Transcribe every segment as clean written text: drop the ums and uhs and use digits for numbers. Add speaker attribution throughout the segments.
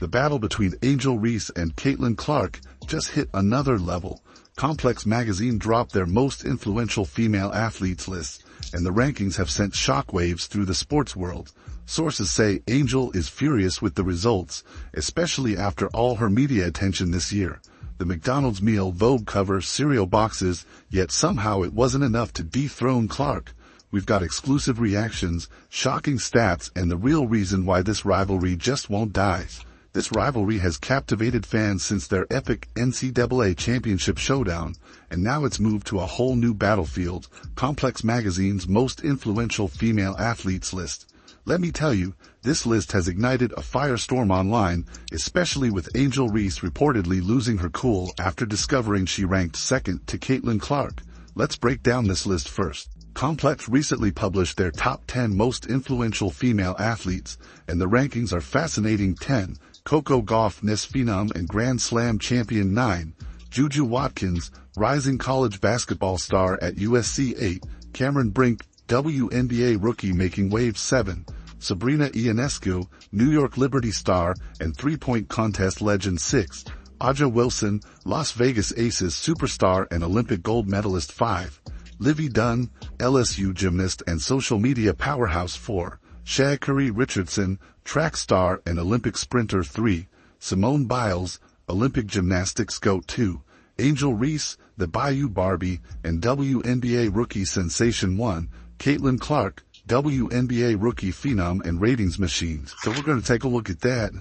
Speaker 1: The battle between Angel Reese and Caitlin Clark just hit another level. Complex magazine dropped their most influential female athletes list, and the rankings have sent shockwaves through the sports world. Sources say Angel is furious with the results, especially after all her media attention this year. The McDonald's meal Vogue cover cereal boxes, yet somehow it wasn't enough to dethrone Clark. We've got exclusive reactions, shocking stats, and the real reason why this rivalry just won't die. This rivalry has captivated fans since their epic NCAA championship showdown, and now it's moved to a whole new battlefield, Complex Magazine's most influential female athletes list. Let me tell you, this list has ignited a firestorm online, especially with Angel Reese reportedly losing her cool after discovering she ranked second to Caitlin Clark. Let's break down this list first. Complex recently published their top 10 most influential female athletes, and the rankings are fascinating. 10. Coco Gauff, phenom and Grand Slam champion. 9. Juju Watkins, rising college basketball star at USC. 8. Cameron Brink, WNBA rookie making waves. 7. Sabrina Ionescu, New York Liberty star and three-point contest legend. 6. Aja Wilson, Las Vegas Aces superstar and Olympic gold medalist. 5. Livy Dunn, LSU gymnast and social media powerhouse. 4. Sha'Carri Richardson, track star and Olympic sprinter. 3. Simone Biles, Olympic gymnastics GOAT. 2. Angel Reese, the Bayou Barbie and WNBA rookie sensation. 1. Caitlin Clark, WNBA rookie phenom and ratings machine. So we're going to take a look at that.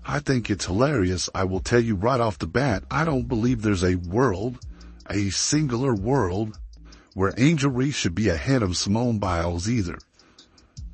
Speaker 1: I think it's hilarious. I will tell you right off the bat, I don't believe there's a singular world, where Angel Reese should be ahead of Simone Biles either.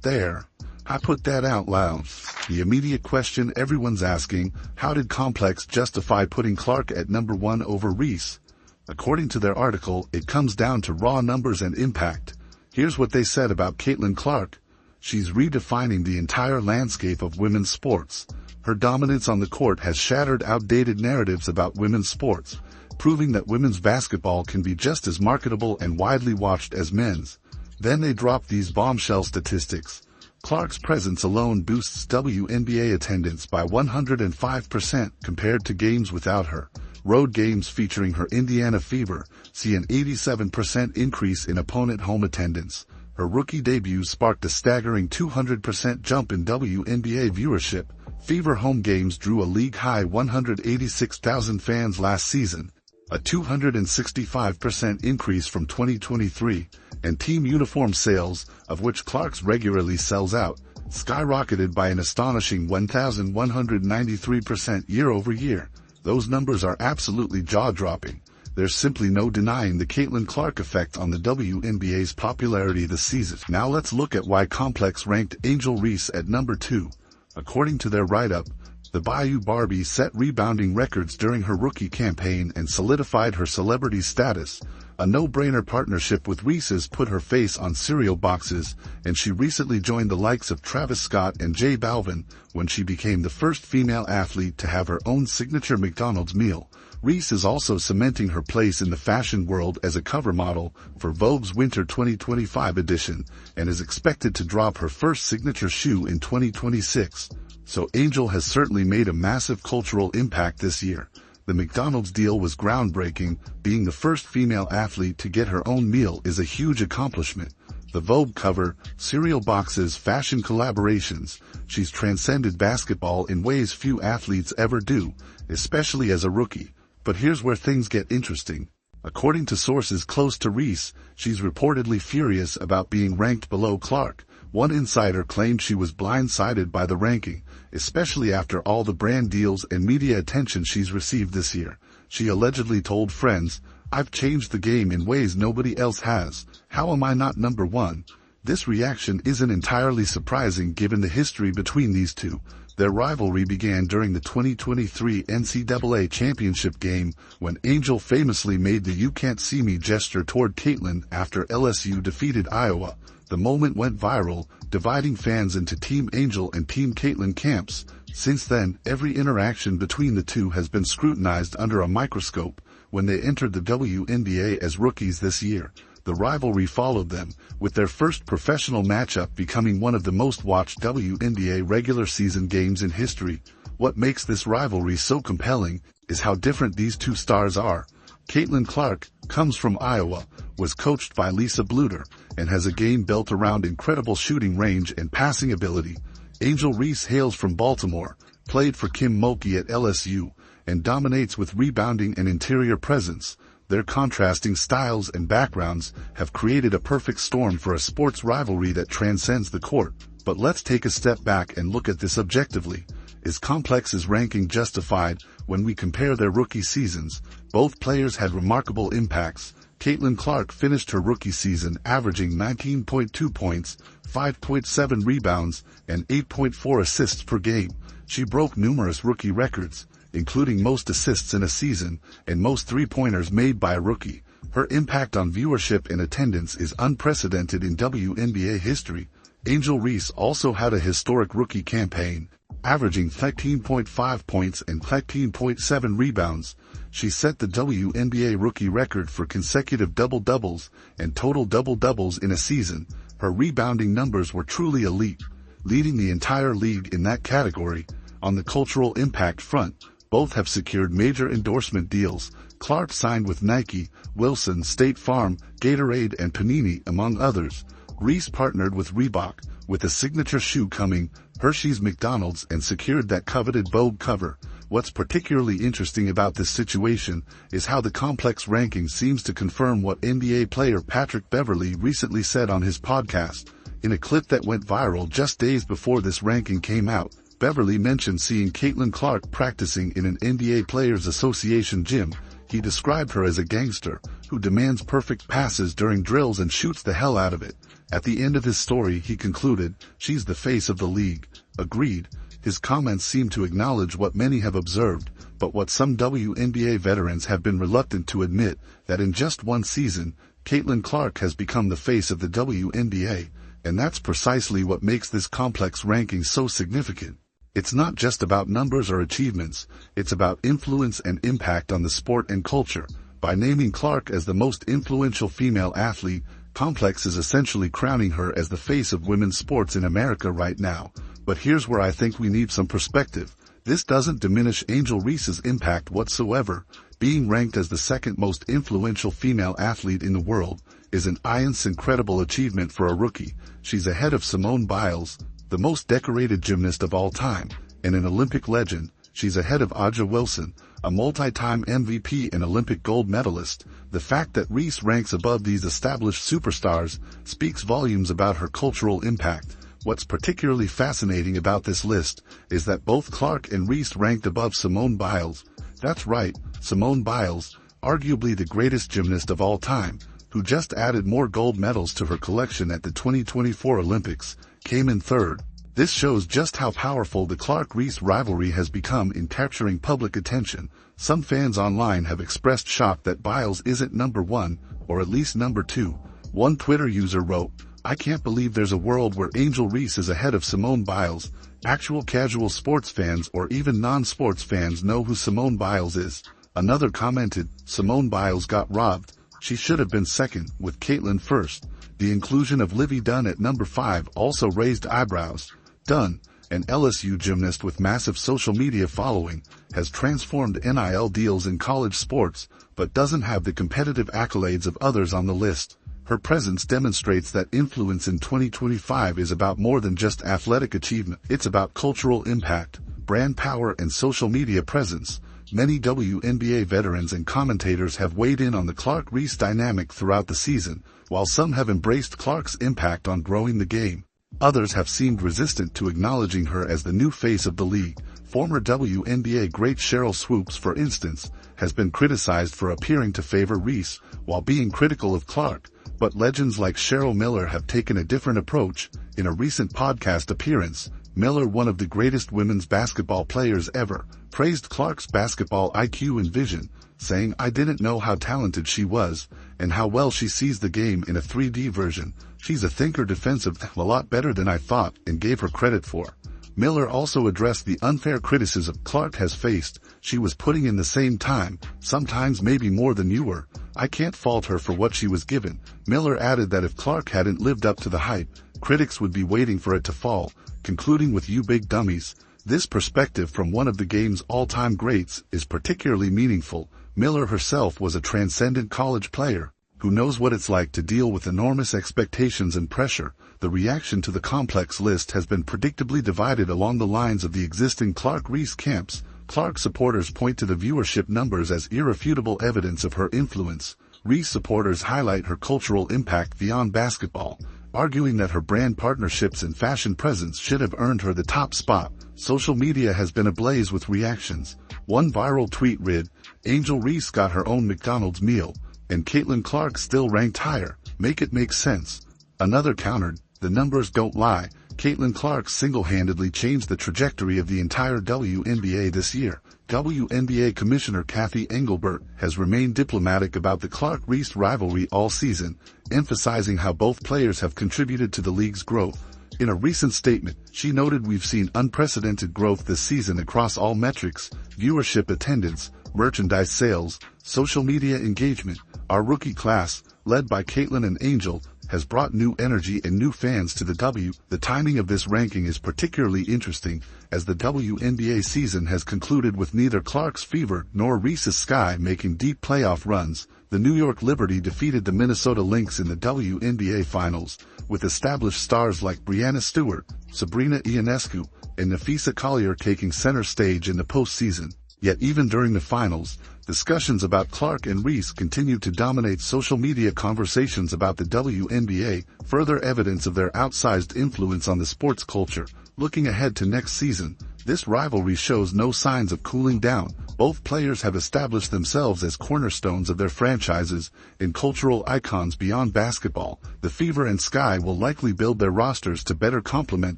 Speaker 1: There, I put that out loud. The immediate question everyone's asking, how did Complex justify putting Clark at number 1 over Reese? According to their article, it comes down to raw numbers and impact. Here's what they said about Caitlin Clark. She's redefining the entire landscape of women's sports. Her dominance on the court has shattered outdated narratives about women's sports, proving that women's basketball can be just as marketable and widely watched as men's. Then they dropped these bombshell statistics. Clark's presence alone boosts WNBA attendance by 105% compared to games without her. Road games featuring her Indiana Fever see an 87% increase in opponent home attendance. Her rookie debut sparked a staggering 200% jump in WNBA viewership. Fever home games drew a league-high 186,000 fans last season, a 265% increase from 2023, and team uniform sales, of which Clark's regularly sells out, skyrocketed by an astonishing 1,193% year-over-year. Those numbers are absolutely jaw-dropping. There's simply no denying the Caitlin Clark effect on the WNBA's popularity this season. Now let's look at why Complex ranked Angel Reese at number 2. According to their write-up, the Bayou Barbie set rebounding records during her rookie campaign and solidified her celebrity status. A no-brainer partnership with Reese has put her face on cereal boxes, and she recently joined the likes of Travis Scott and J Balvin when she became the first female athlete to have her own signature McDonald's meal. Reese is also cementing her place in the fashion world as a cover model for Vogue's Winter 2025 edition and is expected to drop her first signature shoe in 2026. So Angel has certainly made a massive cultural impact this year. The McDonald's deal was groundbreaking. Being the first female athlete to get her own meal is a huge accomplishment. The Vogue cover, cereal boxes, fashion collaborations. She's transcended basketball in ways few athletes ever do, especially as a rookie. But here's where things get interesting. According to sources close to Reese, she's reportedly furious about being ranked below Clark. One insider claimed she was blindsided by the ranking, especially after all the brand deals and media attention she's received this year. She allegedly told friends, "I've changed the game in ways nobody else has. How am I not number 1?" This reaction isn't entirely surprising given the history between these two. Their rivalry began during the 2023 NCAA championship game when Angel famously made the "you can't see me" gesture toward Caitlin after LSU defeated Iowa. The moment went viral, dividing fans into Team Angel and Team Caitlin camps. Since then, every interaction between the two has been scrutinized under a microscope. When they entered the WNBA as rookies this year, The rivalry followed them, with their first professional matchup becoming one of the most watched WNBA regular season games in history. What makes this rivalry so compelling is how different these two stars are. Caitlin Clark comes from Iowa, was coached by Lisa Bluter, and has a game built around incredible shooting range and passing ability. Angel Reese hails from Baltimore, played for Kim Mulkey at LSU, and dominates with rebounding and interior presence. Their contrasting styles and backgrounds have created a perfect storm for a sports rivalry that transcends the court. But let's take a step back and look at this objectively. Is Complex's ranking justified? When we compare their rookie seasons, both players had remarkable impacts. Caitlin Clark finished her rookie season averaging 19.2 points, 5.7 rebounds, and 8.4 assists per game. She broke numerous rookie records, including most assists in a season and most three-pointers made by a rookie. Her impact on viewership and attendance is unprecedented in WNBA history. Angel Reese also had a historic rookie campaign, averaging 13.5 points and 13.7 rebounds. She set the WNBA rookie record for consecutive double-doubles and total double-doubles in a season. Her rebounding numbers were truly elite, leading the entire league in that category. On the cultural impact front, both have secured major endorsement deals. Clark signed with Nike, Wilson, State Farm, Gatorade, and Panini, among others. Reese partnered with Reebok, with a signature shoe coming, Hershey's McDonald's, and secured that coveted Vogue cover. What's particularly interesting about this situation is how the complex ranking seems to confirm what NBA player Patrick Beverley recently said on his podcast. In a clip that went viral just days before this ranking came out, Beverley mentioned seeing Caitlin Clark practicing in an NBA Players Association gym. He described her as a gangster who demands perfect passes during drills and shoots the hell out of it. At the end of his story, he concluded, "She's the face of the league." Agreed. His comments seem to acknowledge what many have observed, but what some WNBA veterans have been reluctant to admit, that in just one season, Caitlin Clark has become the face of the WNBA, and that's precisely what makes this complex ranking so significant. It's not just about numbers or achievements, it's about influence and impact on the sport and culture. By naming Clark as the most influential female athlete, Complex is essentially crowning her as the face of women's sports in America right now. But here's where I think we need some perspective. This doesn't diminish Angel Reese's impact whatsoever. Being ranked as the second most influential female athlete in the world is an incredible achievement for a rookie. She's ahead of Simone Biles, the most decorated gymnast of all time, and an Olympic legend. She's ahead of Aja Wilson, a multi-time MVP and Olympic gold medalist. The fact that Reese ranks above these established superstars speaks volumes about her cultural impact. What's particularly fascinating about this list is that both Clark and Reese ranked above Simone Biles. That's right, Simone Biles, arguably the greatest gymnast of all time, who just added more gold medals to her collection at the 2024 Olympics, came in third. This shows just how powerful the Clark-Reese rivalry has become in capturing public attention. Some fans online have expressed shock that Biles isn't number one, or at least number two. One Twitter user wrote, "I can't believe there's a world where Angel Reese is ahead of Simone Biles." Actual casual sports fans or even non-sports fans know who Simone Biles is. Another commented, "Simone Biles got robbed. She should have been second, with Caitlin first." The inclusion of Livy Dunn at number 5 also raised eyebrows. Dunn, an LSU gymnast with massive social media following, has transformed NIL deals in college sports, but doesn't have the competitive accolades of others on the list. Her presence demonstrates that influence in 2025 is about more than just athletic achievement. It's about cultural impact, brand power, and social media presence. Many WNBA veterans and commentators have weighed in on the Clark-Reese dynamic throughout the season. While some have embraced Clark's impact on growing the game, others have seemed resistant to acknowledging her as the new face of the league. Former WNBA great Sheryl Swoopes, for instance, has been criticized for appearing to favor Reese while being critical of Clark. But legends like Cheryl Miller have taken a different approach. In a recent podcast appearance, Miller, one of the greatest women's basketball players ever, praised Clark's basketball IQ and vision, saying, "I didn't know how talented she was, and how well she sees the game in a 3D version. She's a thinker defensive, a lot better than I thought," and gave her credit for. Miller also addressed the unfair criticism Clark has faced. She was putting in the same time, sometimes maybe more than you were. I can't fault her for what she was given. Miller added that if Clark hadn't lived up to the hype, critics would be waiting for it to fall, concluding with "You big dummies." This perspective from one of the game's all-time greats is particularly meaningful. Miller herself was a transcendent college player who knows what it's like to deal with enormous expectations and pressure. The reaction to the complex list has been predictably divided along the lines of the existing Clark-Reese camps. Clark supporters point to the viewership numbers as irrefutable evidence of her influence. Reese supporters highlight her cultural impact beyond basketball, arguing that her brand partnerships and fashion presence should have earned her the top spot. Social media has been ablaze with reactions. One viral tweet read, "Angel Reese got her own McDonald's meal, and Caitlin Clark still ranked higher. Make it make sense." Another countered, "The numbers don't lie. Caitlin Clark single-handedly changed the trajectory of the entire WNBA this year." WNBA Commissioner Kathy Engelbert has remained diplomatic about the Clark-Reese rivalry all season, emphasizing how both players have contributed to the league's growth. In a recent statement, she noted, "We've seen unprecedented growth this season across all metrics: viewership, attendance, merchandise sales, social media engagement. Our rookie class, led by Caitlin and Angel, has brought new energy and new fans to the W." The timing of this ranking is particularly interesting, as the WNBA season has concluded with neither Clark's fever nor Reese's sky making deep playoff runs. The New York Liberty defeated the Minnesota Lynx in the WNBA Finals, with established stars like Breanna Stewart, Sabrina Ionescu, and Nafisa Collier taking center stage in the postseason. Yet even during the finals, discussions about Clark and Reese continued to dominate social media conversations about the WNBA, further evidence of their outsized influence on the sports culture. Looking ahead to next season, this rivalry shows no signs of cooling down. Both players have established themselves as cornerstones of their franchises and cultural icons beyond basketball. The Fever and Sky will likely build their rosters to better complement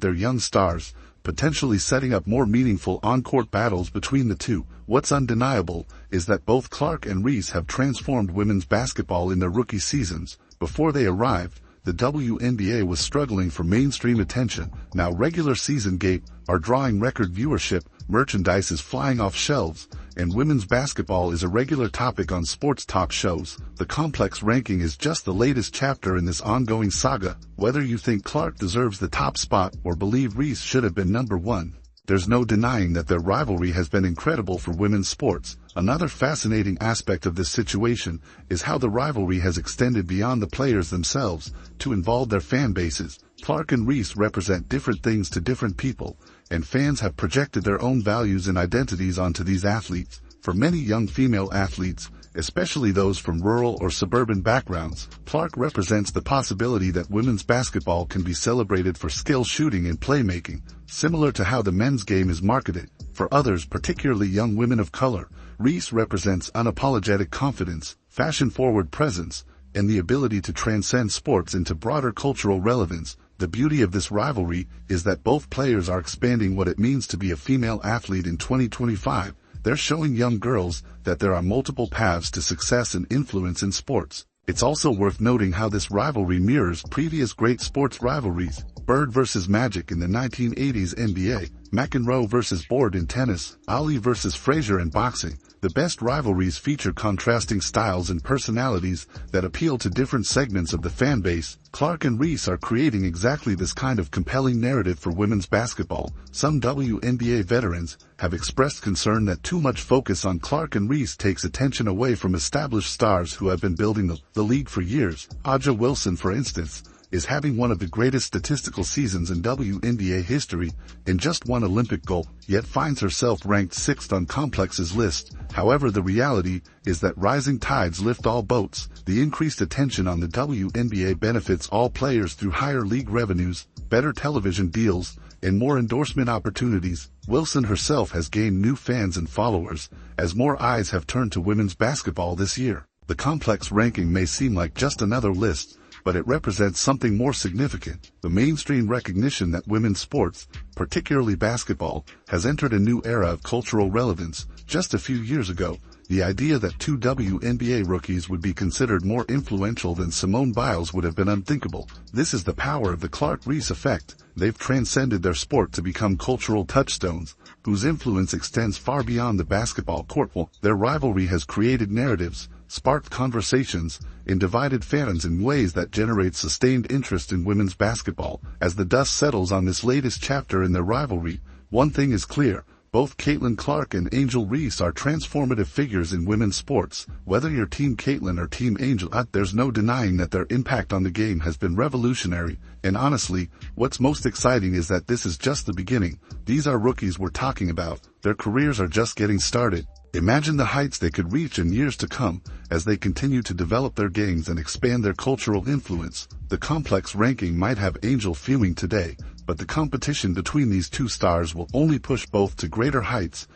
Speaker 1: their young stars, potentially setting up more meaningful on-court battles between the two. What's undeniable is that both Clark and Reese have transformed women's basketball in their rookie seasons. Before they arrived, the WNBA was struggling for mainstream attention. Now regular season games are drawing record viewership, merchandise is flying off shelves, and women's basketball is a regular topic on sports talk shows. The complex ranking is just the latest chapter in this ongoing saga. Whether you think Clark deserves the top spot or believe Reese should have been number one, there's no denying that their rivalry has been incredible for women's sports. Another fascinating aspect of this situation is how the rivalry has extended beyond the players themselves to involve their fan bases. Clark and Reese represent different things to different people, and fans have projected their own values and identities onto these athletes. For many young female athletes, especially those from rural or suburban backgrounds, Clark represents the possibility that women's basketball can be celebrated for skill, shooting, and playmaking, similar to how the men's game is marketed. For others, particularly young women of color, Reese represents unapologetic confidence, fashion-forward presence, and the ability to transcend sports into broader cultural relevance. The beauty of this rivalry is that both players are expanding what it means to be a female athlete in 2025. They're showing young girls that there are multiple paths to success and influence in sports. It's also worth noting how this rivalry mirrors previous great sports rivalries: Bird vs. Magic in the 1980s NBA, McEnroe vs. Board in tennis, Ali vs. Frazier in boxing. The best rivalries feature contrasting styles and personalities that appeal to different segments of the fan base. Clark and Reese are creating exactly this kind of compelling narrative for women's basketball. Some WNBA veterans have expressed concern that too much focus on Clark and Reese takes attention away from established stars who have been building the league for years. Aja Wilson, for instance, is having one of the greatest statistical seasons in WNBA history and just won Olympic gold, yet finds herself ranked 6th on Complex's list. However, the reality is that rising tides lift all boats. The increased attention on the WNBA benefits all players through higher league revenues, better television deals, and more endorsement opportunities. Wilson herself has gained new fans and followers as more eyes have turned to women's basketball this year. The complex ranking may seem like just another list, but it represents something more significant: the mainstream recognition that women's sports, particularly basketball, has entered a new era of cultural relevance. Just a few years ago, The idea that two WNBA rookies would be considered more influential than Simone Biles would have been unthinkable. This is the power of the Clark-Reese effect. They've transcended their sport to become cultural touchstones, whose influence extends far beyond the basketball court. Their rivalry has created narratives, sparked conversations, and divided fans in ways that generate sustained interest in women's basketball. As the dust settles on this latest chapter in their rivalry, one thing is clear. Both Caitlin Clark and Angel Reese are transformative figures in women's sports. Whether you're Team Caitlin or Team Angel, there's no denying that their impact on the game has been revolutionary. And honestly, what's most exciting is that this is just the beginning. These are rookies we're talking about. Their careers are just getting started. Imagine the heights they could reach in years to come as they continue to develop their games and expand their cultural influence. The complex ranking might have Angel fuming today, but the competition between these two stars will only push both to greater heights.